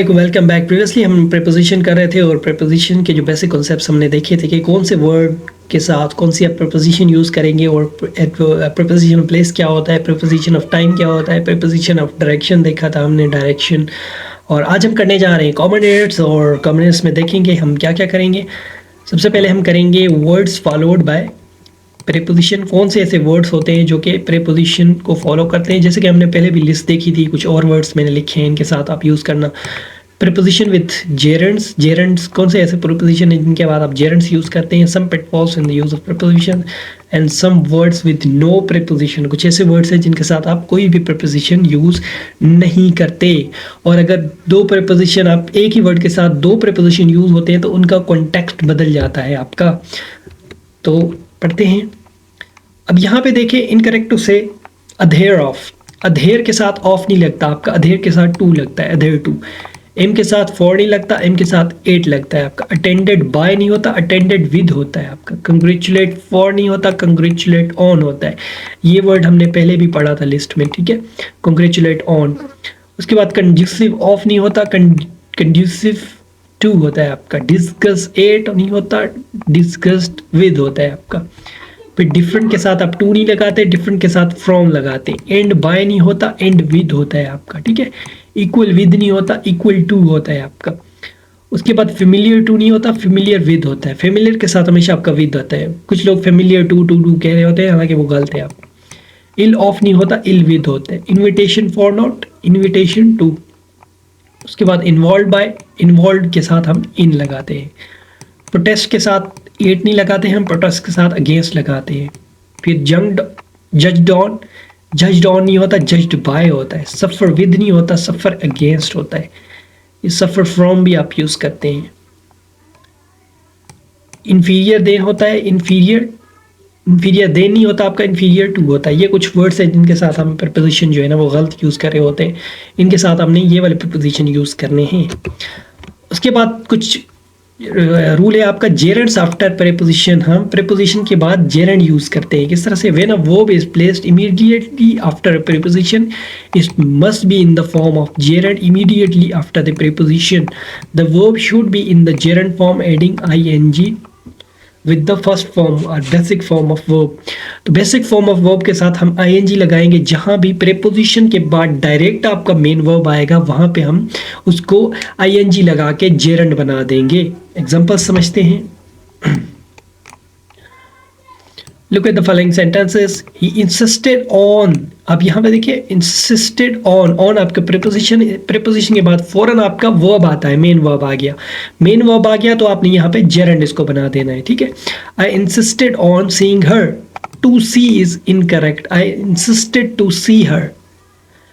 वालेकुम, welcome back. Previously हम preposition कर रहे थे और प्रीपोजिशन के जो बेसिक कॉन्सेप्ट्स हमने देखे थे कि कौन से वर्ड के साथ कौन सी आप प्रीपोजिशन यूज़ करेंगे और प्रीपोजिशन ऑफ प्लेस क्या होता है, प्रीपोजिशन ऑफ टाइम क्या होता है, प्रीपोजिशन ऑफ डायरेक्शन देखा था हमने, डायरेक्शन। और आज हम करने जा रहे हैं कॉमन एड्स और कॉमन एड्स में देखेंगे हम क्या क्या करेंगे। सबसे पहले हम करेंगे वर्ड्स फॉलोड बाय प्रीपोजिशन। कौन से ऐसे वर्ड्स होते हैं जो कि प्रीपोजिशन को फॉलो करते हैं, जैसे कि हमने पहले भी लिस्ट देखी थी, कुछ और वर्ड्स मैंने लिखे हैं, इनके साथ आप यूज़ करना। Preposition with जेरेंट्स। जेरेंट्स कौन से ऐसे प्रीपोजिशन हैं जिनके बाद आप जेरेंट्स यूज़ करते हैं। Some pitfalls in the use of preposition and some words with no preposition. कुछ ऐसे वर्ड्स हैं जिनके साथ आप कोई भी प्रीपोजिशन यूज़ नहीं करते। और अगर दो प्रीपोजिशन, आप एक ही वर्ड के साथ दो प्रीपोजिशन यूज़ होते हैं तो उनका कॉन्टेक्स्ट बदल जाता है आपका। तो पढ़ते हैं। अब यहाँ पे देखें, इनकरेक्ट टू से अधेर ऑफ। अधेर के साथ ऑफ नहीं लगता आपका, अधेर के साथ टू लगता है, अधेर टू। एम के साथ फॉर नहीं लगता, एम के साथ एट लगता है आपका। अटेंडेड बाय नहीं होता, अटेंडेड विद होता है आपका। कंग्रेचुलेट फॉर नहीं होता, कंग्रेचुलेट ऑन होता है। ये वर्ड हमने पहले भी पढ़ा था लिस्ट में, ठीक है, कंग्रेचुलेट ऑन। उसके बाद कंड्यूसिव ऑफ नहीं होता, कंड्यूसिव टू होता है आपका। डिस्कस एट नहीं होता, डिस्कस्ड विद होता है आपका। फिर डिफरेंट के साथ आप टू नहीं लगाते, डिफरेंट के साथ फ्रॉम लगाते। एंड बाय नहीं होता, एंड विद होता है आपका, ठीक है। इक्वल विद नहीं होता, इक्वल टू होता है आपका। उसके बाद फेमिलियर टू नहीं होता, फेमिलियर विद होता है। फेमिलियर के साथ हमेशा आपका विद होता है। कुछ लोग फेमिलियर टू टू टू कह रहे होते हैं, हालांकि वो गलत है। आप इल ऑफ नहीं होता, इल विद होता है। Invitation for not, invitation to. उसके बाद इन्वॉल्व बाय, इन्वॉल्व के साथ हम इन लगाते हैं। प्रोटेस्ट के साथ एट नहीं लगाते हैं हम, प्रोटेस्ट के साथ अगेंस्ट लगाते हैं। फिर जज्ड ऑन, जज्ड ऑन नहीं होता, जज्ड बाय होता है। सफ़र विद नहीं होता, सफ़र अगेंस्ट होता है। ये सफ़र फ्रॉम भी आप यूज़ करते हैं। इन्फीरियर देन होता है, इन्फीरियर देन नहीं होता आपका, इन्फीरियर टू होता है। ये कुछ वर्ड्स हैं जिनके साथ हम प्रीपोजिशन जो है ना वो गलत यूज़ कर रहे होते हैं। इनके साथ हमने ये वाले प्रीपोजिशन यूज़ करने हैं। उसके बाद कुछ रूल है आपका, जेरेंट्स आफ्टर प्रीपोजिशन। हम प्रीपोजिशन के बाद जेरेंट यूज करते हैं। किस तरह से? When a verb is placed immediately after a preposition it must be in the form of gerund immediately after the preposition. The verb should be in the gerund form adding ING with the first form और basic form of verb. तो basic form of verb के साथ हम ING लगाएंगे। जहाँ भी preposition के बाद डायरेक्ट आपका मेन वर्ब आएगा वहाँ पे हम उसको आईएनजी लगा के जेरेंट बना देंगे। एग्जाम्पल समझते हैं। Look at the following sentences. He insisted on. अब यहाँ पे देखिए, insisted on आपका preposition के बाद फौरन आपका verb आता है, मेन वर्ब आ गया। मेन वर्ब आ गया तो आपने यहाँ पे gerund इसको बना देना है, ठीक है। I insisted on seeing her. To see is incorrect. I insisted to see her.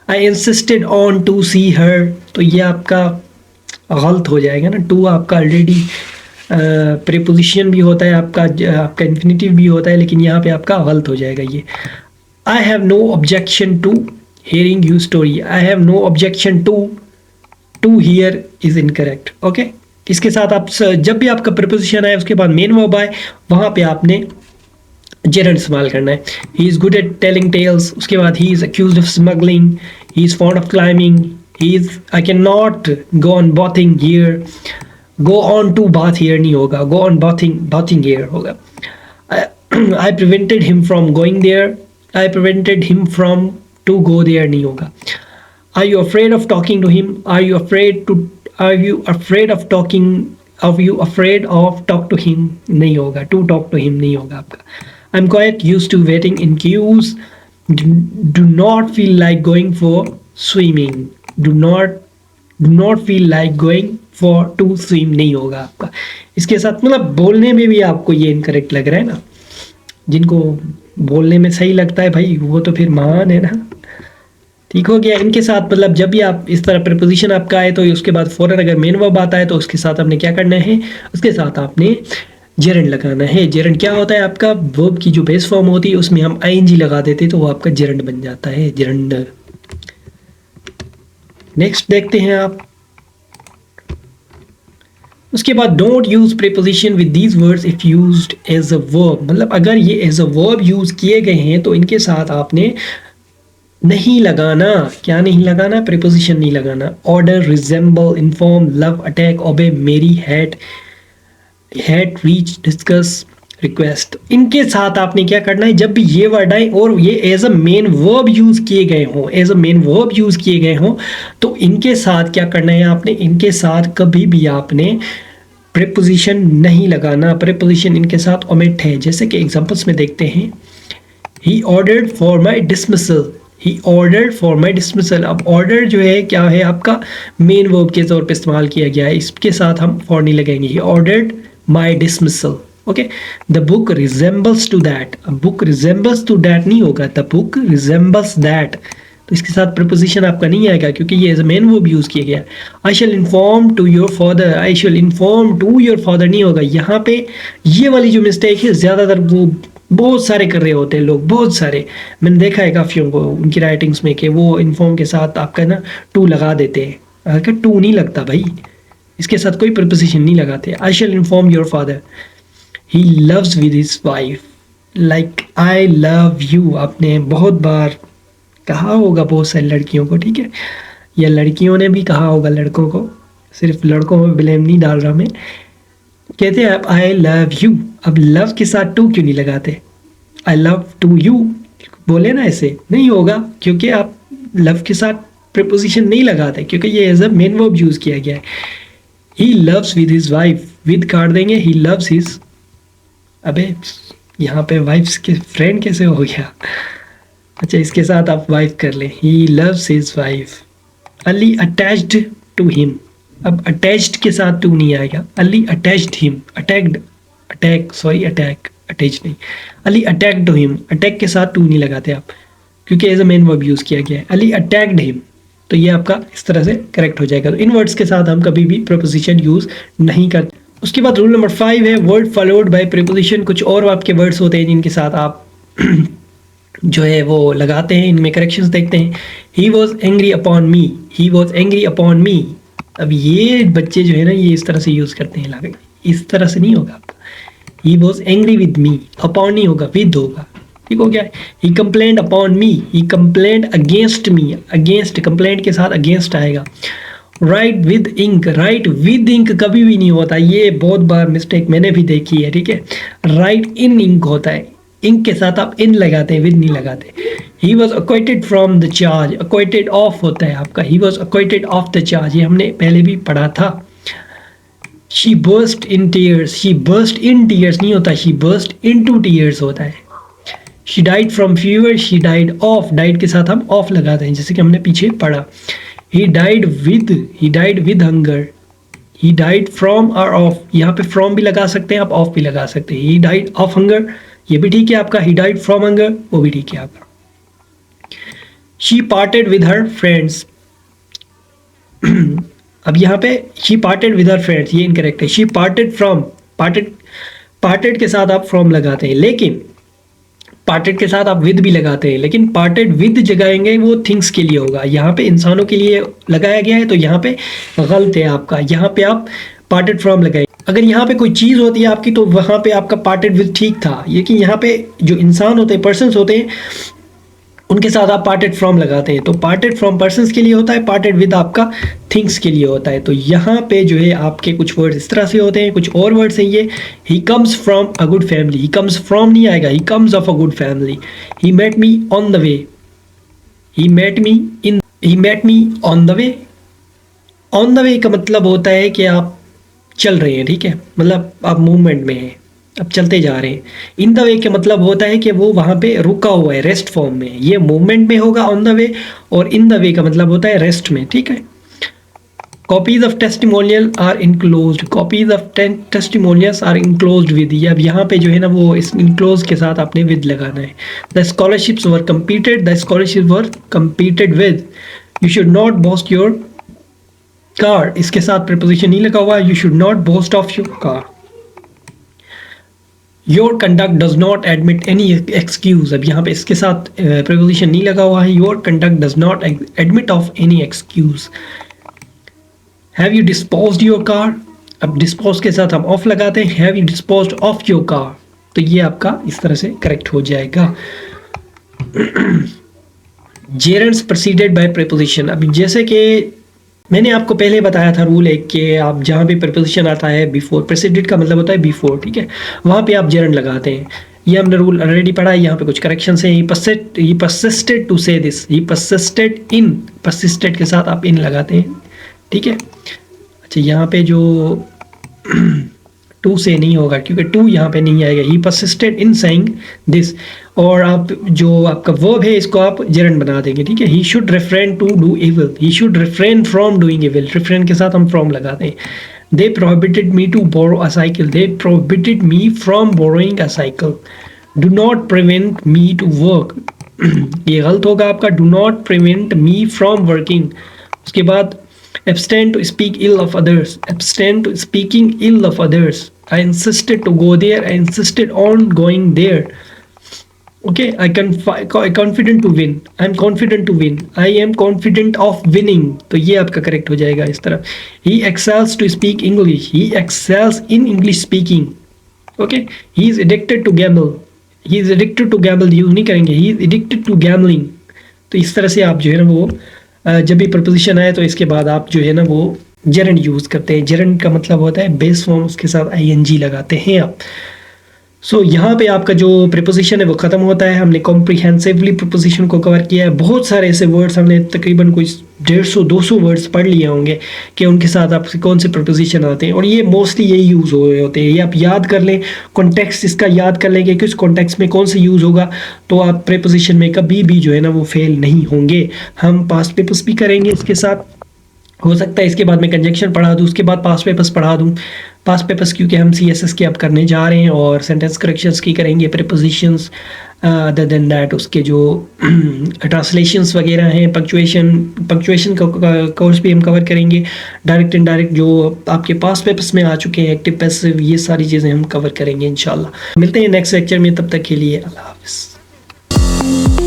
I insisted on to see her. तो ये आपका गलत हो जाएगा ना। टू आपका ऑलरेडी प्रीपोजिशन भी होता है आपका इन्फिनेटिव भी होता है, लेकिन यहाँ पे आपका गलत हो जाएगा ये। I have no objection to hearing you story. I have no objection to hear is incorrect, okay. इसके साथ आप जब भी आपका प्रीपोजिशन आए उसके बाद मेन वर्ब आए वहाँ पे आपने जेरेंट इस्तेमाल करना है। He is good at telling tales. उसके बाद he is accused of smuggling. He is fond of climbing. He is I can not go on bathing here. Go on to bath here नहीं होगा, go on bathing here होगा। I prevented him from going there. I prevented him from to go there नहीं होगा। Are you afraid of talking to him. Are you afraid of talk to him नहीं होगा, to talk to him नहीं होगा आपका। I am quite used to waiting in queues. Do not feel like going for swimming. Do not feel like going for to swim नहीं होगा आपका। इसके साथ मतलब बोलने में भी आपको ये इनकरेक्ट लग रहा है ना। जिनको बोलने में सही लगता है भाई वो तो फिर महान है ना। ठीक हो गया। इनके साथ मतलब जब भी आप इस तरह प्रीपोजिशन आपका आए तो उसके बाद फौरन अगर मेन वर्ब आता है तो उसके साथ आपने क्या करना है, उसके साथ आपने जेरेंट लगाना है। जेरेंट क्या होता है आपका, वर्ब की जो बेस फॉर्म होती है उसमें हम आईएनजी लगा देते तो वो आपका जेरेंट बन जाता है, जेरेंट। नेक्स्ट देखते हैं आप। उसके बाद don't use preposition with these words if used as a verb. मतलब अगर ये एज अ वर्ब यूज किए गए हैं तो इनके साथ आपने नहीं लगाना, क्या नहीं लगाना? प्रीपोजिशन नहीं लगाना। Order, resemble, inform, love, attack, obey, marry, hat, reach, discuss, request, इनके साथ आपने क्या करना है, जब भी ये वर्ड आए और ये as a main verb use किए गए हों, as a main verb use किए गए हों, तो इनके साथ क्या करना है आपने, इनके साथ कभी भी आपने प्रीपोजिशन नहीं लगाना। प्रीपोजिशन इनके साथ ओमिट है। जैसे कि एग्जांपल्स में देखते हैं, he ordered for my dismissal, he ordered for my dismissal. अब ऑर्डर जो है क्या है आपका, मेन वर्ब के तौर पे इस्तेमाल किया गया है, इसके साथ हम फॉर नहीं लगाएंगे। He ordered my dismissal. Okay, the book resembles to that. अब बुक रिजेंबल्स टू दैट नहीं होगा, द बुक रिजेंबल्स दैट, तो इसके साथ प्रपोजिशन आपका नहीं आएगा क्योंकि ये एज मेन वर्ब यूज किया गया है। I shall inform to your father, I shall inform to your father नहीं होगा। यहाँ पे ये वाली जो मिस्टेक है ज़्यादातर वो बहुत सारे कर रहे होते हैं लोग, बहुत सारे। मैंने देखा है काफ़ियों को उनकी राइटिंग्स में कि वो इन्फॉर्म के साथ आपका ना टू लगा देते हैं। अगर टू नहीं लगता भाई, इसके साथ कोई प्रपोजिशन नहीं लगाते। I shall inform your father, he loves with his wife, like I love you. आपने बहुत बार कहा होगा बहुत सारी लड़कियों को, ठीक है, या लड़कियों ने भी कहा होगा लड़कों को, सिर्फ लड़कों में ब्लेम नहीं डाल रहा मैं। कहते हैं आप आई लव यू, अब लव के साथ टू क्यों नहीं लगाते? आई लव टू यू बोले ना, ऐसे नहीं होगा क्योंकि आप लव के साथ प्रीपोजिशन नहीं लगाते क्योंकि ये as a main verb use किया गया है। He loves with his wife, with काट देंगे, ही लव्स हिज, अबे यहाँ पे वाइफ्स के फ्रेंड कैसे हो गया? अच्छा, इसके साथ आप वाइफ कर लें, he loves his wife. Ali attached to him, अब अटैच्ड के साथ टू नहीं आएगा, Ali attached him, attacked, attack sorry attack, attach नहीं, Ali attacked to him, attack के साथ टू नहीं लगाते आप क्योंकि as a main verb use किया गया है। अली अटैक्ड हिम, तो ये आपका इस तरह से करेक्ट हो जाएगा। तो इन वर्ड्स के साथ हम कभी भी प्रीपोजिशन यूज नहीं करते। उसके बाद रूल नंबर 5 है वर्ड फॉलोड बाय प्रीपोजिशन। कुछ और आपके वर्ड्स होते हैं जिनके साथ आप जो है वो लगाते हैं, इनमें करेक्शंस देखते हैं। ही was angry upon me, he was angry upon मी। अब ये बच्चे जो है ना ये इस तरह से यूज करते हैं, लगा इस तरह से नहीं होगा आपका। He was angry with me, upon नहीं होगा, विद होगा, ठीक हो गया। He complaint upon me, he complaint against me, against, complaint के साथ अगेंस्ट आएगा। Write with ink, write with ink कभी भी नहीं होता, ये बहुत बार मिस्टेक मैंने भी देखी है, ठीक है। राइट इन इंक होता है, इंक के साथ आप इन लगाते हैं, विद नहीं लगाते। He was acquitted from the charge, acquitted of होता है आपका, he was acquitted of the charge, ये हमने पहले भी पढ़ा था। She burst in tears, she burst in tears नहीं होता, she burst in to tears होता है। She died from fever, she died of, died के साथ हम ऑफ लगाते हैं जैसे कि हमने पीछे पढ़ा। He died with hunger, he died from और ऑफ, यहाँ पे फ्रॉम भी लगा सकते हैं आप, ऑफ भी लगा सकते हैं। ही डाइड ऑफ हंगर, ये भी ठीक है आपका। ही डाइड फ्रॉम हंगर, वो भी ठीक है आपका। She parted with her friends, अब यहाँ पे she parted with her friends ये इनकरेक्ट है। शी पार्टेड फ्रॉम, पार्टेड के साथ आप फ्रॉम लगाते हैं, लेकिन पार्टेड के साथ आप विद भी लगाते हैं, लेकिन पार्टेड विद जगाएंगे वो थिंग्स के लिए होगा, यहाँ पे इंसानों के लिए लगाया गया है, तो यहाँ पे गलत है आपका। यहाँ पे आप पार्टेड फ्रॉम लगाएंगे। अगर यहाँ पे कोई चीज़ होती है आपकी तो वहाँ पे आपका पार्टेड विद ठीक था, लेकिन यहाँ पे जो इंसान होते हैं, पर्सन्स होते हैं, उनके साथ आप पार्टेड फ्रॉम लगाते हैं, तो पार्टेड फ्रॉम पर्सन्स के लिए होता है, पार्टेड विद आपका थिंग्स के लिए होता है। तो यहाँ पे जो है आपके कुछ वर्ड्स इस तरह से होते हैं, कुछ और वर्ड्स हैं ये। He comes from a good family, he comes from नहीं आएगा, he comes of a good family. He met me on the way, he met me on the way. On the way का मतलब होता है कि आप चल रहे हैं, ठीक है, मतलब आप मूवमेंट में हैं, अब चलते जा रहे हैं। इन द वे का मतलब होता है कि वो वहाँ पे रुका हुआ है, रेस्ट फॉर्म में। ये मूवमेंट में होगा ऑन द वे, और इन द वे का मतलब होता है रेस्ट में, ठीक है। Copies of testimonial are enclosed, copies of testimonials are enclosed with, ये अब यहाँ पे जो है ना वो इस इनक्लोज के साथ आपने विद लगाना है। The scholarships were completed, the scholarship were completed with. You should not boast your car, इसके साथ प्रीपोजिशन नहीं लगा हुआ, you should not boast of your car. Your conduct does not admit any excuse, अब यहाँ पे इसके साथ प्रीपोजिशन नहीं लगा हुआ है। Your conduct does not admit of any excuse. Have you disposed your car, अब डिस्पोज के साथ हम ऑफ लगाते हैं, have you disposed of your car, तो ये आपका इस तरह से करेक्ट हो जाएगा। जेरेंड्स प्रेसिडेड बाय प्रीपोजिशन। अभी जैसे कि मैंने आपको पहले बताया था रूल एक कि आप जहाँ भी प्रीपोजिशन आता है बिफोर, प्रेसिडेड का मतलब होता है बिफोर, ठीक है, वहाँ पे आप जेरेंड लगाते हैं। ये हमने रूल ऑलरेडी पढ़ा है, यहाँ पे कुछ करेक्शन है। ही परसिस्टेड टू से this, he persisted in, persisted के साथ आप इन लगाते हैं, ठीक है। अच्छा, यहाँ पे जो टू से नहीं होगा क्योंकि टू यहाँ पे नहीं आएगा। ही परसिस्टेड इन सेइंग दिस, और आप जो आपका वर्ब है इसको आप जेरेंड बना देंगे, ठीक है। He should refrain to do evil, he should refrain from doing evil, refrain के साथ हम फ्रॉम लगाते हैं। They prohibited me to borrow a cycle, they prohibited me from borrowing a cycle. Do not prevent me to work, ये गलत होगा आपका, do not prevent me from working. उसके बाद abstain to speak ill of others, abstain to speaking ill of others. I insisted to go there, I insisted on going there. Okay, I confident to win, I am confident to win, I am confident of winning. तो ये आपका correct हो जाएगा इस तरह। He excels to speak English, he excels in English speaking. Okay, he is addicted to gamble, he is addicted to gamble use नहीं करेंगे, he is addicted to gambling। तो इस तरह से आप जो है ना वो जब भी प्रपोजिशन आए तो इसके बाद आप जो है ना वो जेरेंड यूज़ करते हैं। जेरेंड का मतलब होता है बेस फॉर्म, उसके साथ आईएनजी लगाते हैं आप। सो यहाँ पे आपका जो प्रीपोजिशन है वो ख़त्म होता है। हमने कॉम्प्रिहेंसिवली प्रीपोजिशन को कवर किया है। बहुत सारे ऐसे वर्ड्स हमने तकरीबन कोई 150-200 वर्ड्स पढ़ लिए होंगे कि उनके साथ आपसे कौन से प्रीपोजिशन आते हैं, और ये मोस्टली यही यूज़ हो रहे होते हैं। ये आप याद कर लें, कॉन्टेक्स्ट इसका याद कर लें कि किस कॉन्टेक्स्ट में कौन से यूज़ होगा, तो आप प्रीपोजिशन में कभी भी जो है ना वो फेल नहीं होंगे। हम पास्ट पेपर्स भी करेंगे इसके साथ, हो सकता है इसके बाद मैं कंजंक्शन पढ़ा दूँ, उसके बाद पास्ट पेपर्स पढ़ा दूँ। पास्ट पेपर्स क्योंकि हम सीएसएस के अब करने जा रहे हैं और सेंटेंस करेक्शंस की करेंगे, प्रीपोजिशंस, अदर देन दैट उसके जो ट्रांसलेशंस वगैरह हैं, पंक्चुएशन का कोर्स भी हम कवर करेंगे। डायरेक्ट इनडायरेक्ट जो आपके पास्ट पेपर्स में आ चुके हैं, एक्टिव पैसिव, ये सारी चीज़ें हम कवर करेंगे इंशाल्लाह। मिलते हैं नेक्स्ट लेक्चर में, तब तक के लिए अल्लाह हाफ़िज़।